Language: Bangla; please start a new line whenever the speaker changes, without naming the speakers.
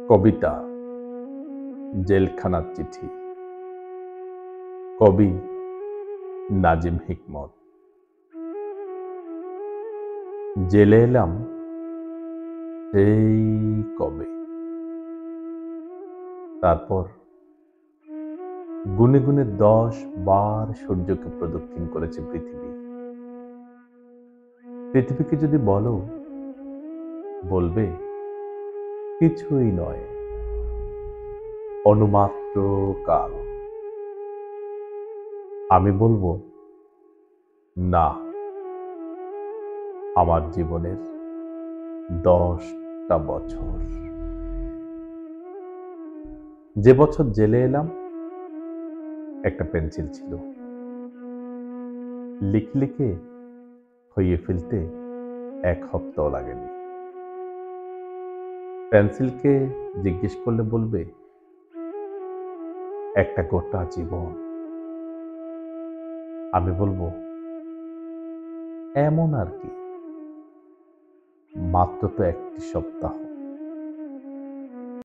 কবিতা জেলখানার চিঠি। কবি নাজিম হিকমত। জেলে এলাম সেই কবে, তারপর গুনে গুনে 10 বার সূর্যকে প্রদক্ষিণ করেছে পৃথিবী। পৃথিবীকে যদি বলো, বলবে কিছুই নয়, অনুমাত্র কাল। আমি বলবো না, আমার জীবনের 10টা বছর। যে বছর জেলে এলাম, একটা পেন্সিল ছিল, লিখে লিখে হইয়ে ফেলতে 1 সপ্তাহ লাগেনি। পেন্সিলকে জিজ্ঞেস করলে বলবে একটা গোটা জীবন। আমি বলবো এমন আর কি, মাত্র তো 1টি সপ্তাহ।